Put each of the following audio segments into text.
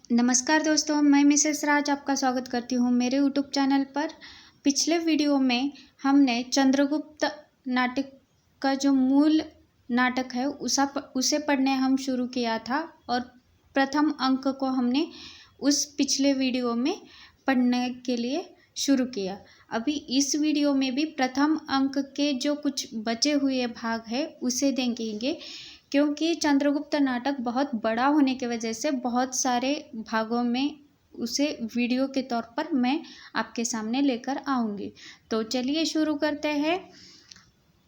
नमस्कार दोस्तों, मैं मिसेस राज आपका स्वागत करती हूँ मेरे यूट्यूब चैनल पर। पिछले वीडियो में हमने चंद्रगुप्त नाटक का जो मूल नाटक है उसे पढ़ने हम शुरू किया था और प्रथम अंक को हमने उस पिछले वीडियो में पढ़ने के लिए शुरू किया। अभी इस वीडियो में भी प्रथम अंक के जो कुछ बचे हुए भाग है उसे देखेंगे, क्योंकि चंद्रगुप्त नाटक बहुत बड़ा होने की वजह से बहुत सारे भागों में उसे वीडियो के तौर पर मैं आपके सामने लेकर आऊँगी। तो चलिए शुरू करते हैं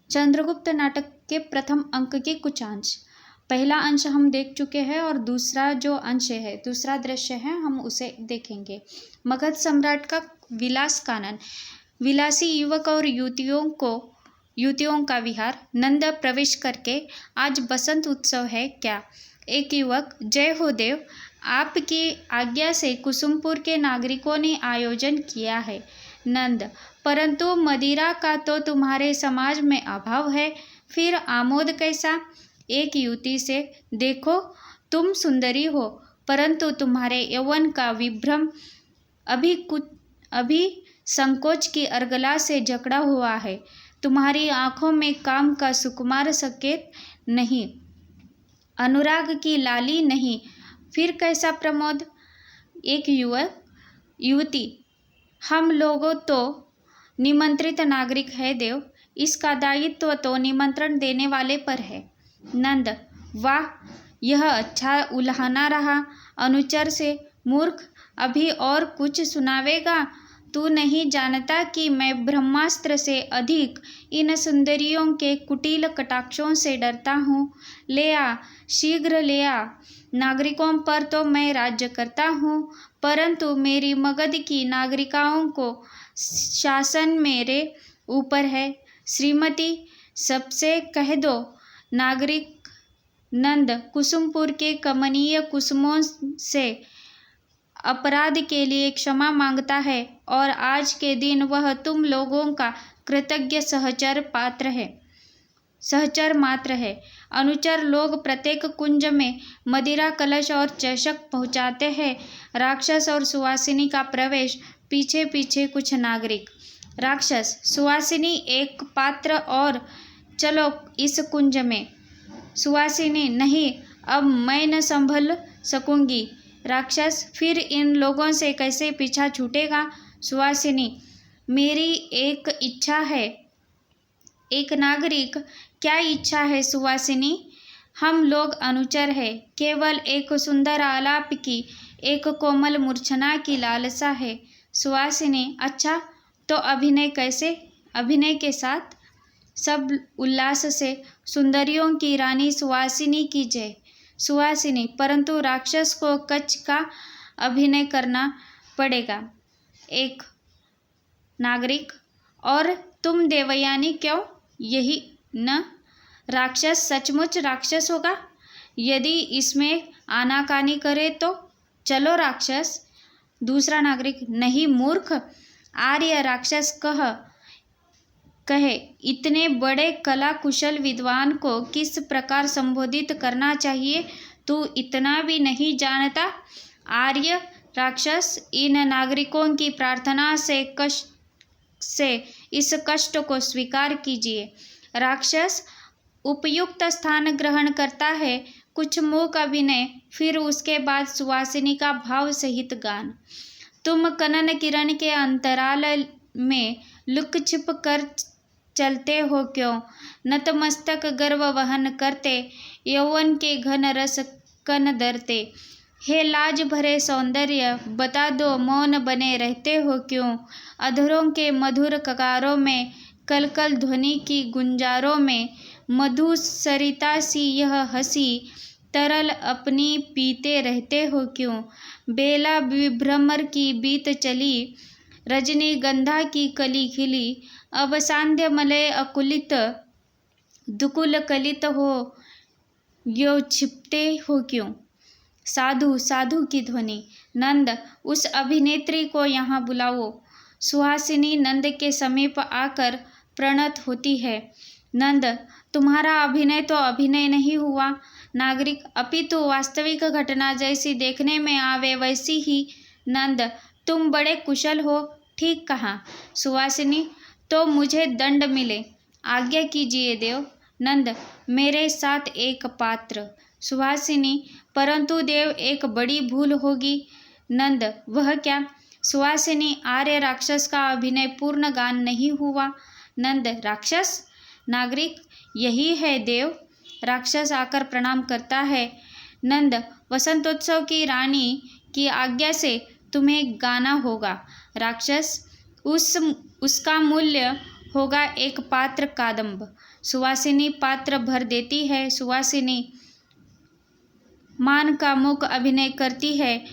चंद्रगुप्त नाटक के प्रथम अंक के कुछ अंश। पहला अंश हम देख चुके हैं और दूसरा जो अंश है, दूसरा दृश्य है, हम उसे देखेंगे। मगध सम्राट का विलास कानन। विलासी युवक और युवतियों का विहार। नंद प्रवेश करके आज बसंत उत्सव है क्या? एक युवक, जय हो देव, आपकी आज्ञा से कुसुमपुर के नागरिकों ने आयोजन किया है। नंद, परंतु मदिरा का तो तुम्हारे समाज में अभाव है, फिर आमोद कैसा? एक युवती से, देखो तुम सुंदरी हो, परंतु तुम्हारे यौवन का विभ्रम अभी संकोच की अर्गला से जकड़ा हुआ है। तुम्हारी आंखों में काम का सुकुमार संकेत नहीं, अनुराग की लाली नहीं, फिर कैसा प्रमोद? एक युवती, हम लोगों तो निमंत्रित नागरिक है देव, इसका दायित्व तो निमंत्रण देने वाले पर है। नंद, वाह, यह अच्छा उल्हाना रहा। अनुचर से, मूर्ख, अभी और कुछ सुनावेगा? तू नहीं जानता कि मैं ब्रह्मास्त्र से अधिक इन सुंदरियों के कुटिल कटाक्षों से डरता हूँ। ले आ, शीघ्र ले आ। नागरिकों पर तो मैं राज्य करता हूँ, परंतु मेरी मगध की नागरिकाओं को शासन मेरे ऊपर है। श्रीमती, सबसे कह दो, नागरिक नंद कुसुमपुर के कमनीय कुसुमों से अपराध के लिए क्षमा मांगता है और आज के दिन वह तुम लोगों का कृतज्ञ सहचर मात्र है। अनुचर लोग प्रत्येक कुंज में मदिरा कलश और चषक पहुंचाते हैं। राक्षस और सुवासिनी का प्रवेश, पीछे पीछे कुछ नागरिक। राक्षस, सुवासिनी, एक पात्र और चलो इस कुंज में। सुवासिनी, नहीं, अब मैं न संभल सकूंगी। राक्षस, फिर इन लोगों से कैसे पीछा छूटेगा? सुवासिनी, मेरी एक इच्छा है। एक नागरिक, क्या इच्छा है सुवासिनी? हम लोग अनुचर हैं, केवल एक सुंदर आलाप की, एक कोमल मूर्छना की लालसा है। सुवासिनी, अच्छा, तो अभिनय कैसे? अभिनय के साथ। सब उल्लास से, सुंदरियों की रानी सुवासिनी की जय। सुवासिनी, परंतु राक्षस को कच का अभिनय करना पड़ेगा। एक नागरिक, और तुम देवयानी क्यों? यही न? राक्षस सचमुच राक्षस होगा, यदि इसमें आनाकानी करे तो। चलो राक्षस। दूसरा नागरिक, नहीं मूर्ख, आर्य राक्षस कहे, इतने बड़े कला कुशल विद्वान को किस प्रकार संबोधित करना चाहिए, तू इतना भी नहीं जानता? आर्य राक्षस, इन नागरिकों की प्रार्थना से इस कष्ट को स्वीकार कीजिए। राक्षस उपयुक्त स्थान ग्रहण करता है, कुछ मूक अभिनय, फिर उसके बाद सुवासिनी का भाव सहित गान। तुम कनन किरण के अंतराल में लुक छिप कर चलते हो क्यों? नतमस्तक गर्व वहन करते, यौवन के घन रस कन दरते। हे लाज भरे सौंदर्य, बता दो, मौन बने रहते हो क्यों? अधरों के मधुर ककारों में, कलकल ध्वनि की गुंजारों में, मधु सरिता सी यह हंसी तरल अपनी पीते रहते हो क्यों? बेला विभ्रमर की बीत चली, रजनी गंधा की कली खिली, अब सांध्य मलय अकुलित, दुकुल कलित हो यो छिपते हो क्यों? साधु साधु की ध्वनि। नंद, उस अभिनेत्री को यहाँ बुलाओ। सुहासिनी नंद के समीप आकर प्रणत होती है। नंद, तुम्हारा अभिनय तो अभिनय नहीं हुआ, नागरिक अपितु वास्तविक घटना जैसी देखने में आवे वैसी ही। नंद, तुम बड़े कुशल हो। ठीक कहा। सुवासिनी, तो मुझे दंड मिले। आज्ञा कीजिए देव। नंद, मेरे साथ एक पात्र। सुहासिनी, परंतु देव एक बड़ी भूल होगी। नंद, वह क्या? सुहासिनी, आर्य राक्षस का अभिनय पूर्ण गान नहीं हुआ। नंद, राक्षस? नागरिक, यही है देव। राक्षस आकर प्रणाम करता है। नंद, वसंतोत्सव की रानी की आज्ञा से तुम्हें गाना होगा। राक्षस, उसका मूल्य होगा एक पात्र कादम्ब। सुवासिनी पात्र भर देती है। सुवासिनी मान का मुख अभिनय करती है।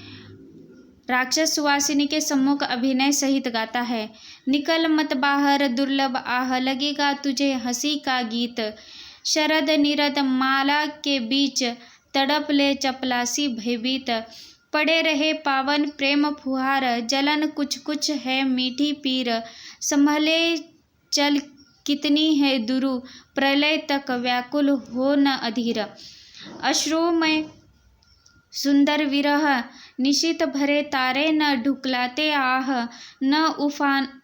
राक्षस सुवासिनी के सम्मुख अभिनय सहित गाता है। निकल मत बाहर दुर्लभ आह, लगेगा तुझे हंसी का गीत। शरद निरद माला के बीच, तड़प ले चपलासी भयभीत। पड़े रहे पावन प्रेम फुहार, जलन कुछ कुछ है मीठी पीर। संभले चल कितनी है दुरु, प्रलय तक व्याकुल हो न अधीर। अश्रु में सुंदर विरह, निशित भरे तारे न ढुकलाते आह। न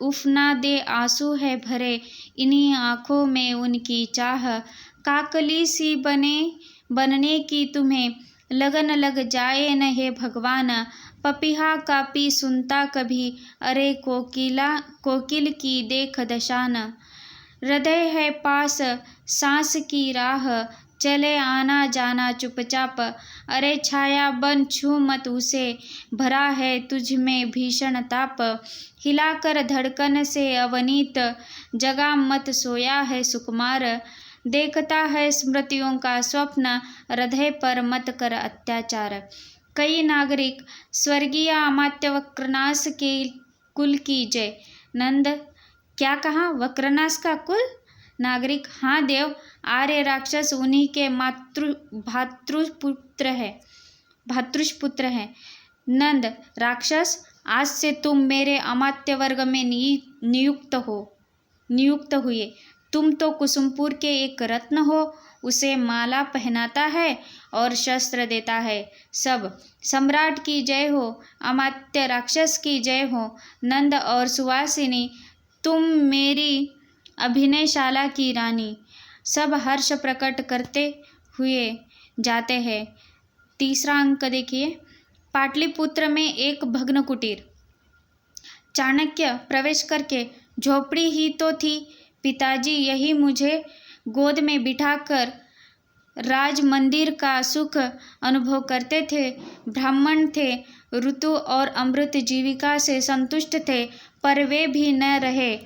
उफना दे आंसू है भरे, इन्हीं आँखों में उनकी चाह। काकली सी बनने की तुम्हें लगन लग जाए न हे भगवान। पपीहा का पी सुनता कभी, अरे कोकिल की देख दशान। हृदय है पास सांस की राह, चले आना जाना चुपचाप। अरे छाया बन छू मत उसे, भरा है तुझ में भीषण ताप। हिलाकर धड़कन से अवनीत, जगा मत सोया है सुकुमार। देखता है स्मृतियों का स्वप्न, हृदय पर मत कर अत्याचार। कई नागरिक, स्वर्गीय अमात्य वक्रनाश के कुल की जय। नंद, क्या कहा? वक्रनाश का कुल? नागरिक, हाँ देव, आर्य राक्षस उन्हीं के भातृपुत्र है। नंद, राक्षस, आज से तुम मेरे अमात्य वर्ग में नियुक्त हुए। तुम तो कुसुमपुर के एक रत्न हो, उसे माला पहनाता है और शस्त्र देता है। सब सम्राट की जय हो, अमात्य राक्षस की जय हो। नंद और सुवासिनी, तुम मेरी अभिनयशाला की रानी। सब हर्ष प्रकट करते हुए जाते हैं। तीसरा अंक देखिए। पाटलिपुत्र में एक भग्न कुटीर। चाणक्य प्रवेश करके, झोपड़ी ही तो थी पिताजी, यही मुझे गोद में बिठाकर राज मंदिर का सुख अनुभव करते थे। ब्राह्मण थे, ऋतु और अमृत जीविका से संतुष्ट थे, पर वे भी न रहे।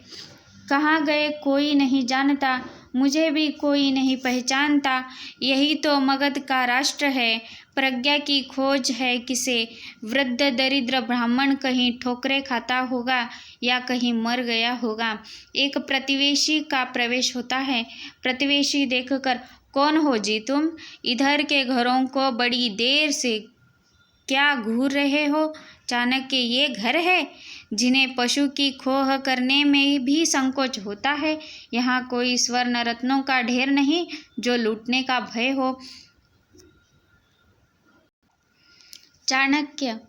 कहाँ गए कोई नहीं जानता, मुझे भी कोई नहीं पहचानता। यही तो मगध का राष्ट्र है, प्रज्ञा की खोज है किसे। वृद्ध दरिद्र ब्राह्मण कहीं ठोकरे खाता होगा या कहीं मर गया होगा। एक प्रतिवेशी का प्रवेश होता है। प्रतिवेशी देखकर, कौन हो जी तुम? इधर के घरों को बड़ी देर से क्या घूर रहे हो? चाणक्य, ये घर है जिन्हें पशु की खोह करने में भी संकोच होता है। यहाँ कोई स्वर्ण रत्नों का ढेर नहीं जो लूटने का भय हो। चाणक्य,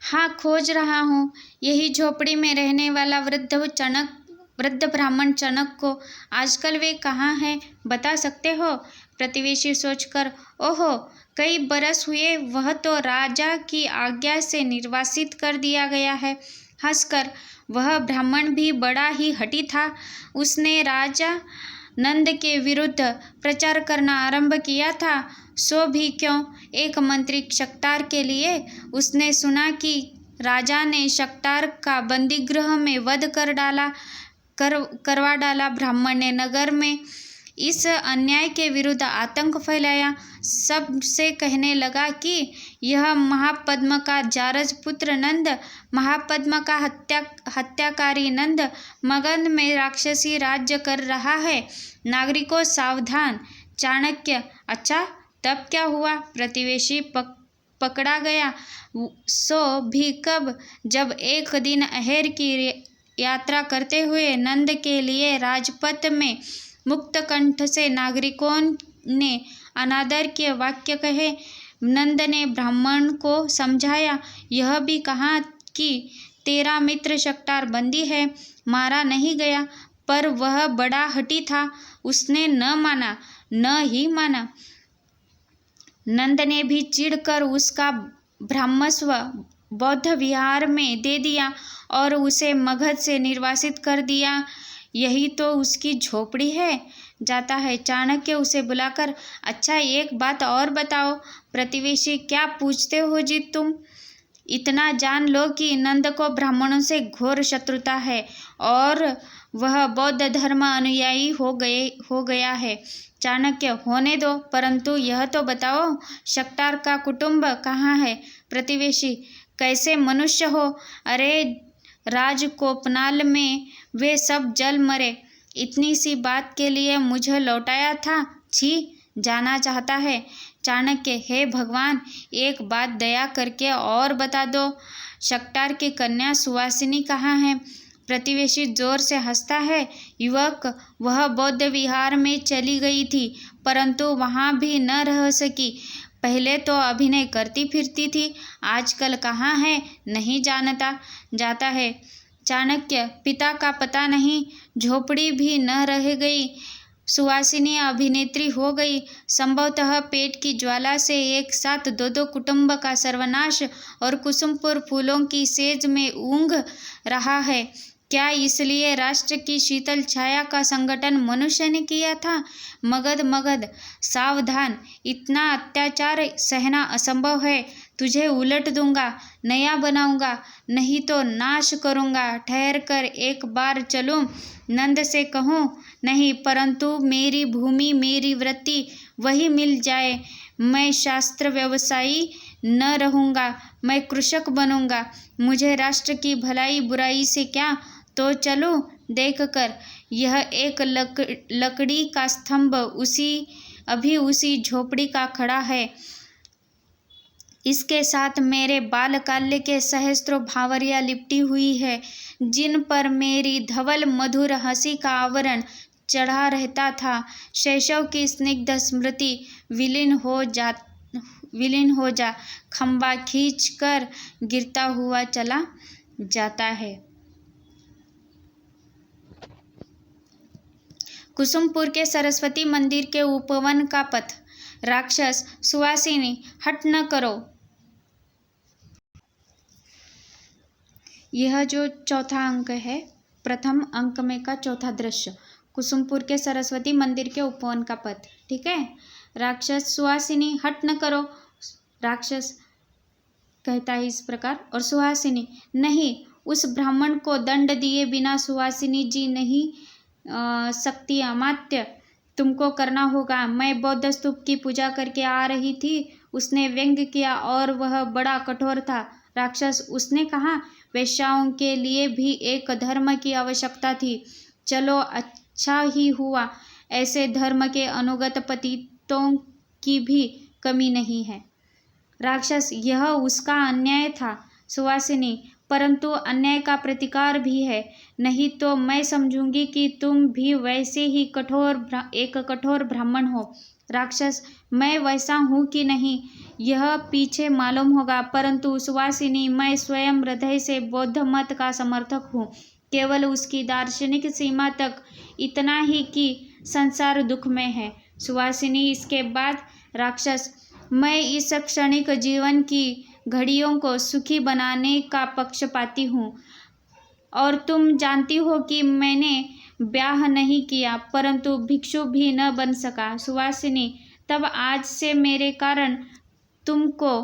हाँ, खोज रहा हूँ। यही झोपड़ी में रहने वाला वृद्ध ब्राह्मण चणक को। आजकल वे कहाँ हैं, बता सकते हो? प्रतिवेशी सोचकर, ओहो, कई बरस हुए, वह तो राजा की आज्ञा से निर्वासित कर दिया गया है। हंसकर, वह ब्राह्मण भी बड़ा ही हठी था। उसने राजा नंद के विरुद्ध प्रचार करना आरंभ किया था। सो भी क्यों, एक मंत्री शक्तार के लिए। उसने सुना कि राजा ने शक्तार का बंदीगृह में वध करवा डाला। ब्राह्मण ने नगर में इस अन्याय के विरुद्ध आतंक फैलाया। सबसे कहने लगा कि यह महापद्म का जारज पुत्र नंद, महापद्म का हत्याकारी नंद मगध में राक्षसी राज्य कर रहा है। नागरिकों सावधान। चाणक्य, अच्छा, तब क्या हुआ? प्रतिवेशी पकड़ा गया। सो भी कब, जब एक दिन अहेर की यात्रा करते हुए नंद के लिए राजपथ में मुक्त कंठ से नागरिकों ने अनादर के वाक्य कहे। नंद ने ब्राह्मण को समझाया, यह भी कहा कि तेरा मित्र शक्टार बंदी है, मारा नहीं गया, पर वह बड़ा हठी था, उसने न माना, न ही माना। नंद ने भी चिढ़कर उसका ब्राह्मस्व बौद्ध विहार में दे दिया और उसे मगध से निर्वासित कर दिया। यही तो उसकी झोपड़ी है। जाता है। चाणक्य उसे बुलाकर, अच्छा एक बात और बताओ प्रतिवेशी, क्या पूछते हो जी तुम? इतना जान लो कि नंद को ब्राह्मणों से घोर शत्रुता है और वह बौद्ध धर्म अनुयायी हो गया है। चाणक्य, होने दो, परंतु यह तो बताओ शक्टार का कुटुंब कहाँ है? प्रतिवेशी, कैसे मनुष्य हो? अरे राजकोपनाल में वे सब जल मरे। इतनी सी बात के लिए मुझे लौटाया था? छी, जाना चाहता है। चाणक्य, हे भगवान, एक बात दया करके और बता दो, शक्टार की कन्या सुवासिनी कहाँ है? प्रतिवेशी जोर से हंसता है। युवक, वह बौद्ध विहार में चली गई थी, परंतु वहाँ भी न रह सकी। पहले तो अभिनय करती फिरती थी, आजकल कहाँ है नहीं जानता। जाता है। चाणक्य, पिता का पता नहीं, झोपड़ी भी न रह गई, सुवासिनी अभिनेत्री हो गई। संभवतः पेट की ज्वाला से एक साथ दो कुटुंब का सर्वनाश और कुसुमपुर फूलों की सेज में ऊँघ रहा है। क्या इसलिए राष्ट्र की शीतल छाया का संगठन मनुष्य ने किया था? मगध, सावधान, इतना अत्याचार सहना असंभव है। तुझे उलट दूंगा, नया बनाऊंगा, नहीं तो नाश करूंगा। ठहर कर एक बार चलूं, नंद से कहूं? नहीं, परंतु मेरी भूमि, मेरी वृत्ति वही मिल जाए। मैं शास्त्र व्यवसायी न रहूंगा, मैं कृषक बनूंगा। मुझे राष्ट्र की भलाई बुराई से क्या, तो चलो देख कर। यह एक लकड़ी का स्तंभ अभी उसी झोपड़ी का खड़ा है। इसके साथ मेरे बालकाल्य के सहस्त्रों भावरियाँ लिपटी हुई है, जिन पर मेरी धवल मधुर हंसी का आवरण चढ़ा रहता था। शैशव की स्निग्ध स्मृति विलीन हो जा खंबा खींच कर गिरता हुआ चला जाता है। कुसुमपुर के सरस्वती मंदिर के उपवन का पथ। राक्षस, सुवासिनी, हट न करो। यह जो चौथा अंक है, प्रथम अंक में का चौथा दृश्य, कुसुमपुर के सरस्वती मंदिर के उपवन का पथ। ठीक है। राक्षस, सुवासिनी, हट न करो। राक्षस कहता है इस प्रकार, और सुहासिनी, नहीं, उस ब्राह्मण को दंड दिए बिना सुवासिनी जी नहीं सकती। अमात्य, तुमको करना होगा। मैं बौद्ध स्तूप की पूजा करके आ रही थी, उसने व्यंग किया और वह बड़ा कठोर था। राक्षस, उसने कहा? वेश्याओं के लिए भी एक धर्म की आवश्यकता थी। चलो, अच्छा ही हुआ, ऐसे धर्म के अनुगत पतितों की भी कमी नहीं है। राक्षस, यह उसका अन्याय था। सुवासिनी, परंतु अन्याय का प्रतिकार भी है, नहीं तो मैं समझूंगी कि तुम भी वैसे ही एक कठोर ब्राह्मण हो। राक्षस, मैं वैसा हूँ कि नहीं, यह पीछे मालूम होगा, परंतु सुवासिनी, मैं स्वयं हृदय से बौद्ध मत का समर्थक हूँ। केवल उसकी दार्शनिक सीमा तक, इतना ही कि संसार दुख में है। सुवासिनी, इसके बाद? राक्षस, मैं इस क्षणिक जीवन की घड़ियों को सुखी बनाने का पक्षपाती हूँ, और तुम जानती हो कि मैंने ब्याह नहीं किया, परंतु भिक्षु भी न बन सका। सुवासिनी, तब आज से मेरे कारण तुमको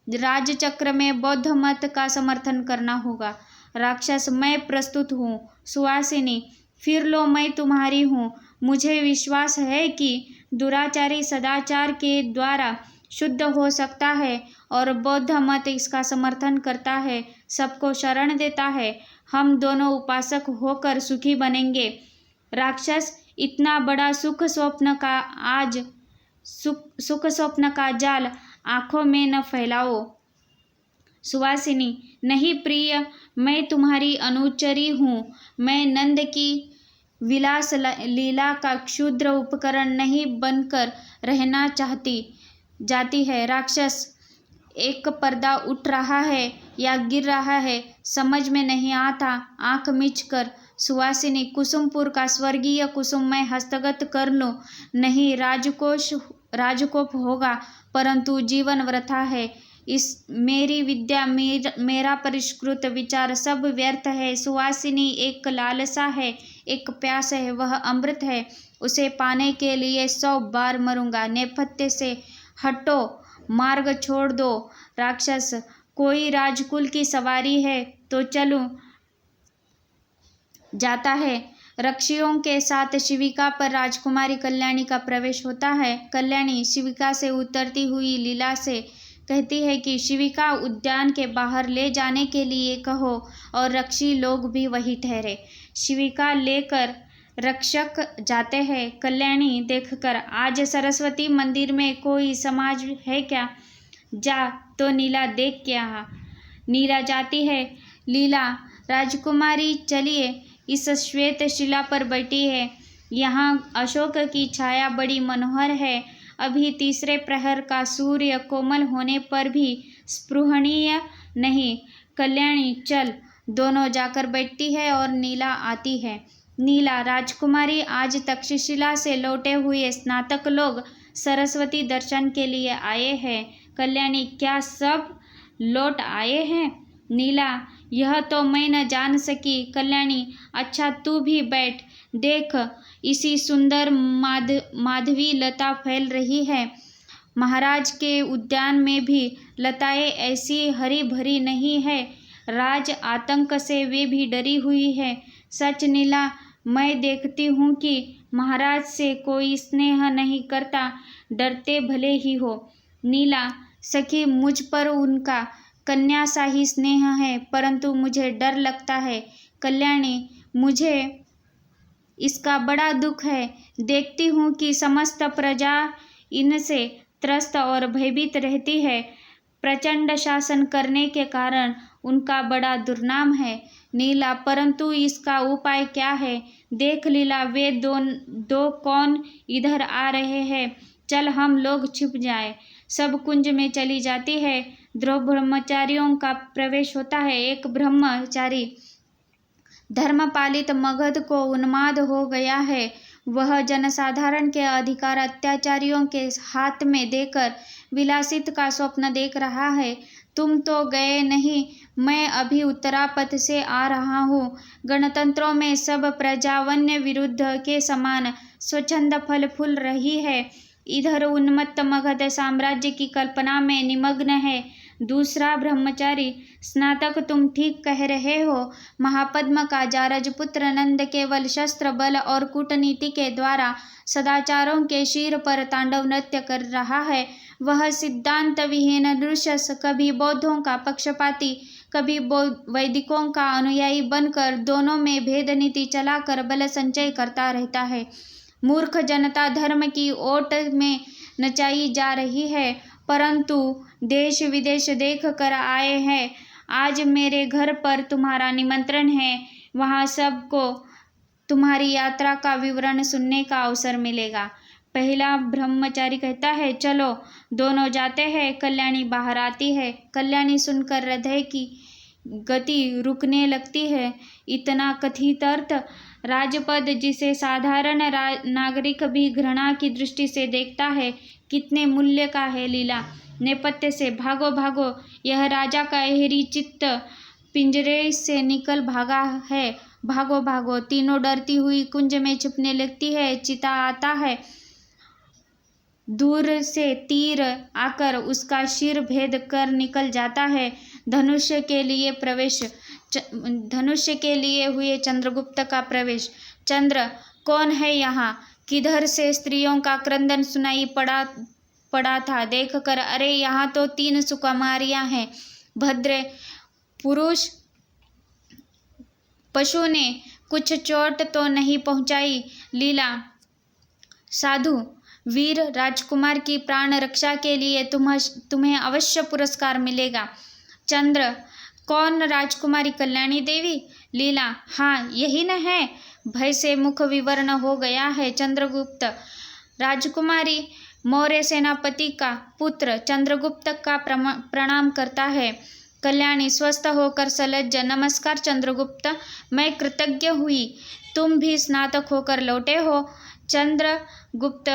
राजचक्र में बौद्ध मत का समर्थन करना होगा। राक्षस, मैं प्रस्तुत हूँ। सुवासिनी, फिर लो, मैं तुम्हारी हूँ। मुझे विश्वास है कि दुराचारी सदाचार के द्वारा शुद्ध हो सकता है और बौद्ध मत इसका समर्थन करता है, सबको शरण देता है। हम दोनों उपासक होकर सुखी बनेंगे। राक्षस, इतना बड़ा सुख स्वप्न का जाल आंखों में न फैलाओ। सुवासिनी, नहीं प्रिय, मैं तुम्हारी अनुचरी हूँ। मैं नंद की विलास लीला का क्षुद्र उपकरण नहीं बनकर रहना जाती है। राक्षस, एक पर्दा उठ रहा है या गिर रहा है, समझ में नहीं आता। आंख मीचकर सुवासिनी, कुसुमपुर का स्वर्गीय कुसुम मैं हस्तगत कर लूं? नहीं, राजकोप होगा, परंतु जीवन वृथा है। मेरी विद्या, मेरा परिष्कृत विचार सब व्यर्थ है। सुवासिनी, एक लालसा है, एक प्यास है, वह अमृत है। उसे पाने के लिए 100 बार मरूंगा। नेपथ्य से हटो, मार्ग छोड़ दो। राक्षस, कोई राजकुल की सवारी है तो चलूं? जाता है। रक्षियों के साथ शिविका पर राजकुमारी कल्याणी का प्रवेश होता है। कल्याणी शिविका से उतरती हुई लीला से कहती है कि शिविका, उद्यान के बाहर ले जाने के लिए कहो और रक्षी लोग भी वही ठहरे। शिविका लेकर रक्षक जाते हैं। कल्याणी देखकर, आज सरस्वती मंदिर में कोई समाज है क्या? जा तो नीला देख के आ। नीला जाती है। लीला, राजकुमारी चलिए, इस श्वेत शिला पर बैठी है। यहाँ अशोक की छाया बड़ी मनोहर है। अभी तीसरे प्रहर का सूर्य कोमल होने पर भी स्पृहणीय नहीं। कल्याणी, चल। दोनों जाकर बैठती है और नीला आती है। नीला, राजकुमारी, आज तक्षशिला से लौटे हुए स्नातक लोग सरस्वती दर्शन के लिए आए हैं। कल्याणी, क्या सब लौट आए हैं? नीला, यह तो मैं न जान सकी। कल्याणी, अच्छा तू भी बैठ, देख इसी सुंदर माधवी लता फैल रही है। महाराज के उद्यान में भी लताएं ऐसी हरी भरी नहीं है। राज आतंक से वे भी डरी हुई है। सच नीला, मैं देखती हूँ कि महाराज से कोई स्नेह नहीं करता, डरते भले ही हो। नीला, सखी, मुझ पर उनका कन्या सा ही स्नेह है, परंतु मुझे डर लगता है। कल्याणी, मुझे इसका बड़ा दुख है। देखती हूँ कि समस्त प्रजा इनसे त्रस्त और भयभीत रहती है। प्रचंड शासन करने के कारण उनका बड़ा दुर्नाम है। नीला, परंतु इसका उपाय क्या है? देख लीला, वे दो कौन इधर आ रहे हैं। चल हम लोग छिप जाएं। सब कुंज में चली जाती है। ध्रुव ब्रह्मचारियों का प्रवेश होता है। एक ब्रह्मचारी धर्मपालित मगध को उन्माद हो गया है। वह जनसाधारण के अधिकार अत्याचारियों के हाथ में देकर विलासित का स्वप्न देख रहा है। तुम तो गए नहीं, मैं अभी उत्तरापथ से आ रहा हूँ। गणतंत्रों में सब प्रजा वन्य विरुद्ध के समान स्वच्छंद फल फूल रही है। इधर उन्मत्त मगध साम्राज्य की कल्पना में निमग्न है। दूसरा ब्रह्मचारी, स्नातक, तुम ठीक कह रहे हो। महापद्म का जारजपुत्र नंद केवल शस्त्र बल और कूटनीति के द्वारा सदाचारों के शीर पर तांडव नृत्य कर रहा है। वह सिद्धांत विहीन नृशंस, कभी बौद्धों का पक्षपाती, कभी वैदिकों का अनुयायी बनकर दोनों में भेद नीति चलाकर बल संचय करता रहता है। मूर्ख जनता धर्म की ओट में नचाई जा रही है, परंतु देश विदेश देख कर आए हैं। आज मेरे घर पर तुम्हारा निमंत्रण है। वहाँ सबको तुम्हारी यात्रा का विवरण सुनने का अवसर मिलेगा। पहला ब्रह्मचारी कहता है, चलो। दोनों जाते हैं। कल्याणी बाहर आती है। कल्याणी सुनकर हृदय की गति रुकने लगती है। इतना कथित अर्थ, राजपद जिसे साधारण नागरिक भी घृणा की दृष्टि से देखता है, कितने मूल्य का है। लीला नेपथ्य से, भागो भागो, यह राजा का एहरी चित्त पिंजरे से निकल भागा है। भागो भागो। तीनों डरती हुई कुंज में छिपने लगती है। चिता आता है। दूर से तीर आकर उसका शिर भेद कर निकल जाता है। धनुष्य के लिए हुए चंद्रगुप्त का प्रवेश। चंद्र, कौन है यहाँ? किधर से स्त्रियों का क्रंदन सुनाई पड़ा था। देखकर, अरे यहाँ तो 3 सुकुमारियां हैं। भद्रे पुरुष, पशु ने कुछ चोट तो नहीं पहुंचाई? लीला, साधु वीर राजकुमार की प्राण रक्षा के लिए तुम्हें अवश्य पुरस्कार मिलेगा। चंद्र, कौन राजकुमारी? कल्याणी देवी। लीला, हाँ यही न है। भय से मुख विवर्ण हो गया है। चंद्रगुप्त राजकुमारी मौर्य सेनापति का पुत्र चंद्रगुप्त का प्रणाम करता है। कल्याणी स्वस्थ होकर सलज्ज, नमस्कार चंद्रगुप्त, मैं कृतज्ञ हुई, तुम भी स्नातक होकर लौटे हो। चंद्रगुप्त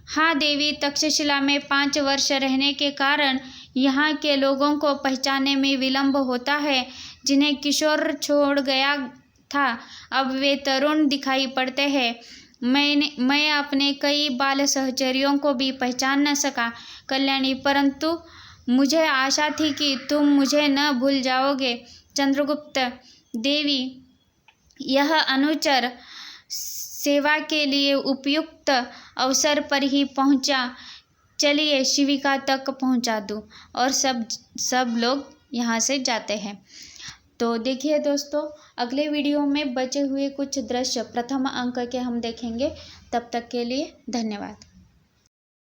हाँ देवी, तक्षशिला में 5 वर्ष रहने के कारण यहाँ के लोगों को पहचानने में विलंब होता है। जिन्हें किशोर छोड़ गया था अब वे तरुण दिखाई पड़ते हैं। मैं अपने कई बाल सहचरियों को भी पहचान न सका कल्याणी, परंतु मुझे आशा थी कि तुम मुझे न भूल जाओगे। चंद्रगुप्त देवी, यह अनुचर सेवा के लिए उपयुक्त अवसर पर ही पहुंचा, चलिए शिविका तक पहुंचा दूं। और सब लोग यहाँ से जाते हैं। तो देखिए दोस्तों, अगले वीडियो में बचे हुए कुछ दृश्य प्रथम अंक के हम देखेंगे। तब तक के लिए धन्यवाद।